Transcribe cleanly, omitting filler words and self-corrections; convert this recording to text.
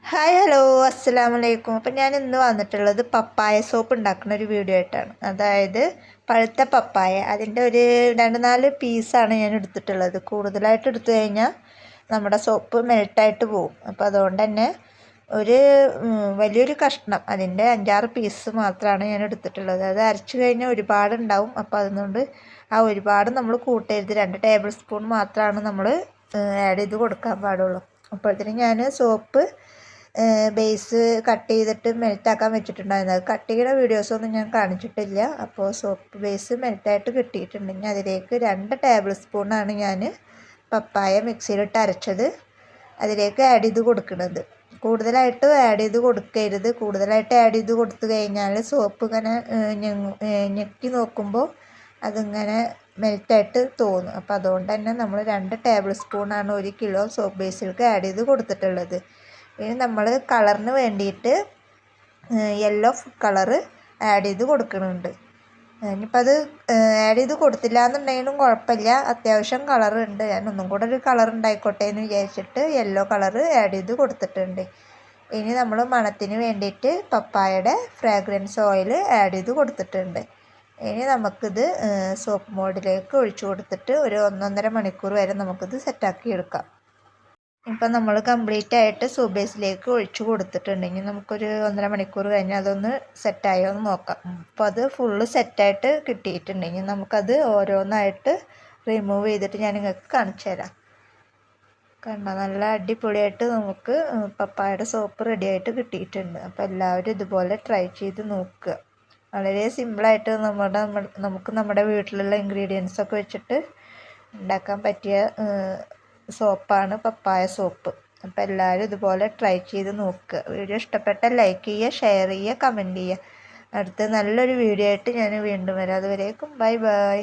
Hi hello അസ്സലാമലൈക്കും. അപ്പം ഞാൻ ഇന്ന് വന്നിട്ടുള്ളത് പപ്പായ സോപ്പ് ഉണ്ടാക്കുന്ന ഒരു വീഡിയോ ആയിട്ടാണ്. അതായത് പഴുത്ത പപ്പായ അതിൻ്റെ ഒരു 2-4 പീസാണ് ഞാൻ എടുത്തിട്ടുള്ളത്. കൂടുതലായിട്ട് എടുത്തു കഴിഞ്ഞാൽ നമ്മുടെ സോപ്പ് മെൽട്ടായിട്ട് പോകും. അപ്പോൾ അതുകൊണ്ട് തന്നെ ഒരു വലിയൊരു കഷ്ണം അതിൻ്റെ 5-6 പീസ് മാത്രമാണ് ഞാൻ എടുത്തിട്ടുള്ളത്. അത് അരച്ചു കഴിഞ്ഞാൽ ഒരുപാടുണ്ടാവും. അപ്പോൾ അതുകൊണ്ട് ആ ഒരുപാട് നമ്മൾ കൂട്ടരുത്. 2 ടേബിൾ സ്പൂൺ മാത്രമാണ് നമ്മൾ ആഡ് ചെയ്ത് കൊടുക്കാൻ പാടുള്ളൂ. അപ്പോഴത്തേനും ഞാൻ സോപ്പ് ബേസ് കട്ട് ചെയ്തിട്ട് മെൽറ്റാക്കാൻ വെച്ചിട്ടുണ്ടായിരുന്നു. അത് കട്ട് ചെയ്യുന്ന വീഡിയോസൊന്നും ഞാൻ കാണിച്ചിട്ടില്ല. അപ്പോൾ സോപ്പ് ബേസ് മെൽറ്റായിട്ട് കിട്ടിയിട്ടുണ്ടെങ്കിൽ അതിലേക്ക് 2 ടേബിൾ സ്പൂണാണ് ഞാൻ പപ്പായ മിക്സിയിലിട്ട് അരച്ചത് അതിലേക്ക് ആഡ് ചെയ്ത് കൊടുക്കുന്നത്. കൂടുതലായിട്ട് ആഡ് ചെയ്ത് കൊടുക്കരുത്. കൂടുതലായിട്ട് ആഡ് ചെയ്ത് കൊടുത്തു കഴിഞ്ഞാൽ സോപ്പ് ഇങ്ങനെ ഞെക്കി നോക്കുമ്പോൾ അതിങ്ങനെ മെൽറ്റായിട്ട് തോന്നും. അപ്പോൾ അതുകൊണ്ട് തന്നെ നമ്മൾ 2 ടേബിൾ സ്പൂണാണ് 1 കിലോ സോപ്പ് ബേസിലേക്ക് ആഡ് ചെയ്ത് കൊടുത്തിട്ടുള്ളത്. ഇനി നമ്മൾ കളറിന് വേണ്ടിയിട്ട് യെല്ലോ ഫുഡ് കളറ് ആഡ് ചെയ്ത് കൊടുക്കുന്നുണ്ട്. ഇനിയിപ്പോൾ അത് ആഡ് ചെയ്ത് കൊടുത്തില്ല എന്നുണ്ടെങ്കിലും കുഴപ്പമില്ല, അത്യാവശ്യം കളറുണ്ട്. ഞാൻ ഒന്നും കൂടെ ഒരു കളർ ഉണ്ടായിക്കോട്ടെ എന്ന് വിചാരിച്ചിട്ട് യെല്ലോ കളറ് ആഡ് ചെയ്ത് കൊടുത്തിട്ടുണ്ട്. ഇനി നമ്മൾ മണത്തിന് വേണ്ടിയിട്ട് പപ്പായയുടെ ഫ്രാഗ്രൻസ് ഓയിൽ ആഡ് ചെയ്ത് കൊടുത്തിട്ടുണ്ട്. ഇനി നമുക്കിത് സോപ്പ് മോഡിലേക്ക് ഒഴിച്ചു കൊടുത്തിട്ട് ഒരു 1-1.5 മണിക്കൂർ വരെ നമുക്കിത് സെറ്റാക്കി എടുക്കാം. ഇപ്പം നമ്മൾ കംപ്ലീറ്റ് ആയിട്ട് സോപ്പ് ബേസിലേക്ക് ഒഴിച്ചു കൊടുത്തിട്ടുണ്ടെങ്കിൽ നമുക്കൊരു 1.5 മണിക്കൂർ കഴിഞ്ഞ് അതൊന്ന് സെറ്റായോ എന്ന് നോക്കാം. അപ്പോൾ അത് ഫുള്ള് സെറ്റായിട്ട് കിട്ടിയിട്ടുണ്ടെങ്കിൽ നമുക്കത് ഓരോന്നായിട്ട് റിമൂവ് ചെയ്തിട്ട് ഞാൻ നിങ്ങൾക്ക് കാണിച്ചു തരാം. കണ്ടോ, നല്ല അടിപൊളിയായിട്ട് നമുക്ക് പപ്പായയുടെ സോപ്പ് റെഡി ആയിട്ട് കിട്ടിയിട്ടുണ്ട്. അപ്പോൾ എല്ലാവരും ഇതുപോലെ ട്രൈ ചെയ്ത് നോക്കുക. വളരെ സിമ്പിളായിട്ട് നമുക്ക് നമ്മുടെ വീട്ടിലുള്ള ഇൻഗ്രീഡിയൻസൊക്കെ വെച്ചിട്ട് ഉണ്ടാക്കാൻ പറ്റിയ സോപ്പാണ് പപ്പായ സോപ്പ്. അപ്പോൾ എല്ലാവരും ഇതുപോലെ ട്രൈ ചെയ്ത് നോക്കുക. വീഡിയോ ഇഷ്ടപ്പെട്ടാൽ ലൈക്ക് ചെയ്യുക, ഷെയർ ചെയ്യുക, കമൻറ്റ് ചെയ്യുക. അടുത്ത നല്ലൊരു വീഡിയോ ആയിട്ട് ഞാൻ വീണ്ടും വരാം. അതുവരേക്കും ബൈ ബൈ.